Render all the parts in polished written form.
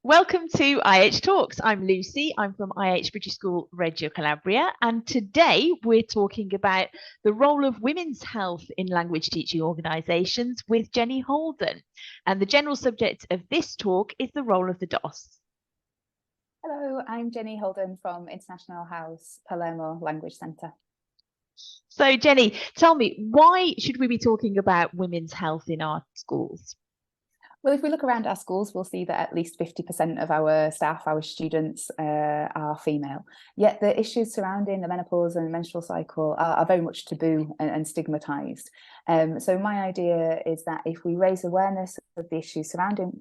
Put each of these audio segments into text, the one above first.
Welcome to IH Talks. I'm Lucy. I'm from IH British School, Reggio Calabria. And today we're talking about the role of women's health in language teaching organisations with Jenny Holden. And the general subject of this talk is the role of the DOS. Hello, I'm Jenny Holden from International House Palermo Language Centre. So Jenny, tell me, why should we be talking about women's health in our schools? Well, if we look around our schools, we'll see that at least 50% of our staff, our students, are female. Yet the issues surrounding the menopause and the menstrual cycle are very much taboo and stigmatised. So my idea is that if we raise awareness of the issues surrounding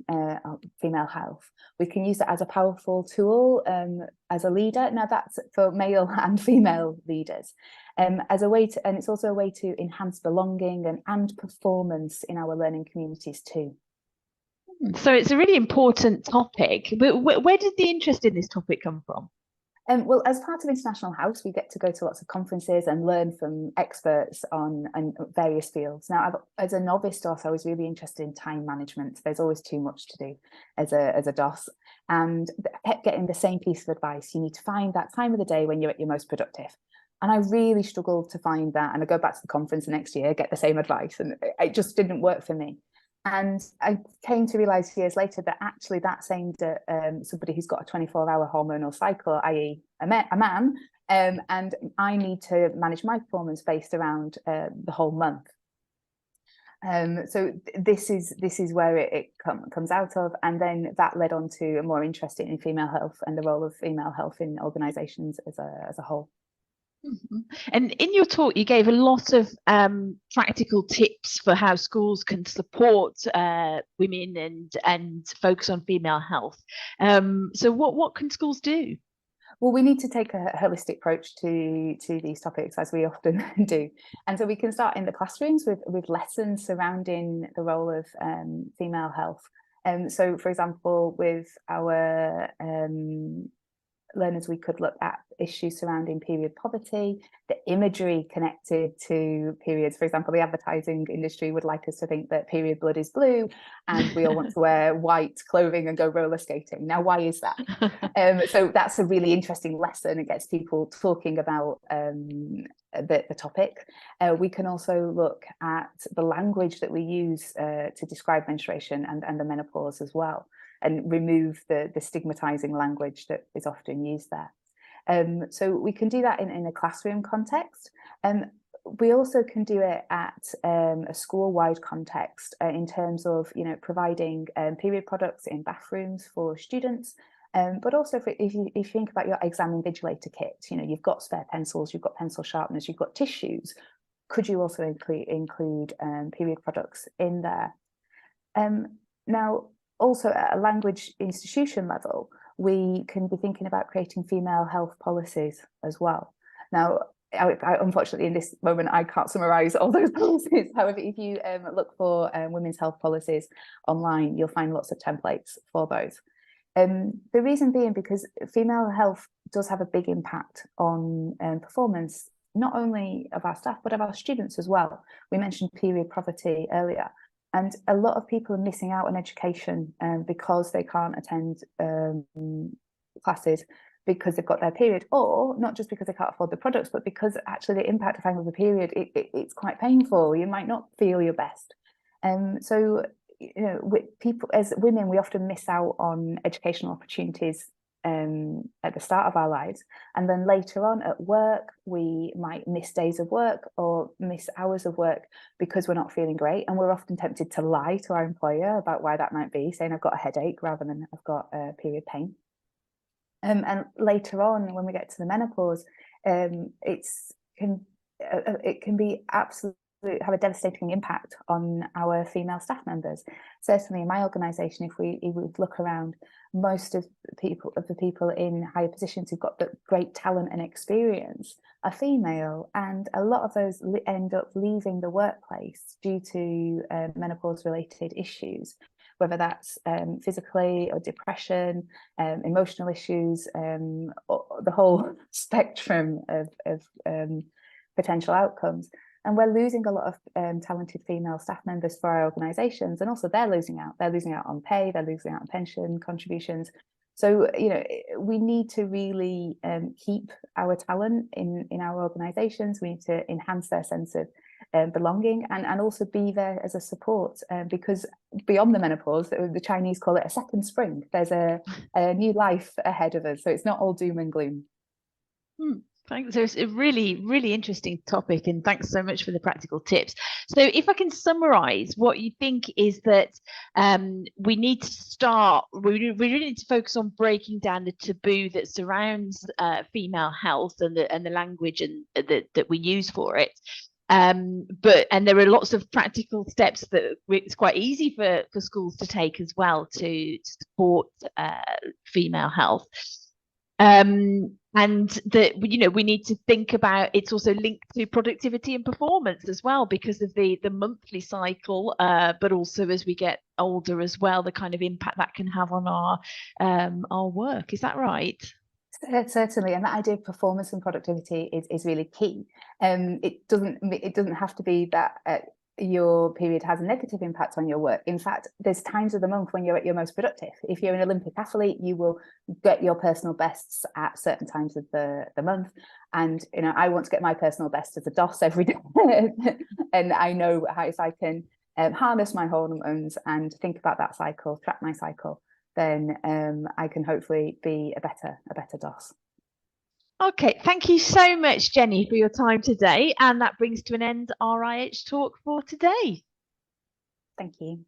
female health, we can use it as a powerful tool as a leader. Now that's for male and female leaders. As a way to, and it's also a way to enhance belonging and performance in our learning communities too. So it's a really important topic, but where did the interest in this topic come from? Well, as part of International House, we get to go to lots of conferences and learn from experts on various fields. Now, as a novice DOS, I was really interested in time management. There's always too much to do as a DOS, and I kept getting the same piece of advice. You need to find that time of the day when you're at your most productive. And I really struggled to find that. And I go back to the conference the next year, get the same advice, and it just didn't work for me. And I came to realise years later that actually that's aimed at somebody who's got a 24-hour hormonal cycle, i.e. a man, and I need to manage my performance based around the whole month. So this is where it comes out of, and then that led on to a more interest in female health and the role of female health in organisations as a whole. Mm-hmm. And in your talk, you gave a lot of practical tips for how schools can support women and focus on female health. So what can schools do? Well, we need to take a holistic approach to these topics, as we often do. And so we can start in the classrooms with lessons surrounding the role of female health. So, for example, with our learners, we could look at issues surrounding period poverty, the imagery connected to periods. For example, the advertising industry would like us to think that period blood is blue and we all want to wear white clothing and go roller skating. Now, why is that? So that's a really interesting lesson. It gets people talking about the topic. We can also look at the language that we use to describe menstruation and the menopause as well, and remove the stigmatizing language that is often used there. So we can do that in a classroom context. We also can do it at a school-wide context in terms of, providing period products in bathrooms for students. But also if you think about your exam invigilator kit, you've got spare pencils, you've got pencil sharpeners, you've got tissues. Could you also include period products in there? Now, also at a language institution level, we can be thinking about creating female health policies as well. Now, unfortunately, in this moment, I can't summarise all those policies. However, if you look for women's health policies online, you'll find lots of templates for those. The reason being because female health does have a big impact on performance, not only of our staff, but of our students as well. We mentioned period poverty earlier. And a lot of people are missing out on education because they can't attend classes because they've got their period, or not just because they can't afford the products, but because actually the impact of having a period, it's quite painful. You might not feel your best. So, with people, as women, we often miss out on educational opportunities at the start of our lives, and then later on at work we might miss days of work or miss hours of work because we're not feeling great, and we're often tempted to lie to our employer about why that might be, saying I've got a headache rather than I've got period pain. And later on, when we get to the menopause, it can be absolutely have a devastating impact on our female staff members. Certainly in my organisation, if we look around, most of the people in higher positions who've got the great talent and experience are female, and a lot of those end up leaving the workplace due to menopause related issues, whether that's physically or depression, emotional issues, or the whole spectrum of potential outcomes. And we're losing a lot of talented female staff members for our organisations, and also they're losing out. They're losing out on pay, they're losing out on pension contributions. So, you know, we need to really keep our talent in our organisations. We need to enhance their sense of belonging, and also be there as a support, because beyond the menopause, the Chinese call it a second spring. There's a new life ahead of us. So it's not all doom and gloom. Thanks. It's a really, really interesting topic, and thanks so much for the practical tips. So if I can summarize, what you think is that we need to start, we really need to focus on breaking down the taboo that surrounds female health and the language and that we use for it. And there are lots of practical steps that it's quite easy for schools to take as well to support female health. And that, you know, we need to think about, it's also linked to productivity and performance as well, because of the monthly cycle, but also as we get older as well, the kind of impact that can have on our work. Is that right? Certainly, and that idea of performance and productivity is really key. It doesn't have to be that your period has a negative impact on your work. In fact, there's times of the month when you're at your most productive. If you're an Olympic athlete, you will get your personal bests at certain times of the month. And, you know, I want to get my personal best as a DOS every day. And I know how, if I can harness my hormones and think about that cycle, track my cycle, then I can hopefully be a better DOS. Okay, thank you so much, Jenny, for your time today. And that brings to an end our IH talk for today. Thank you.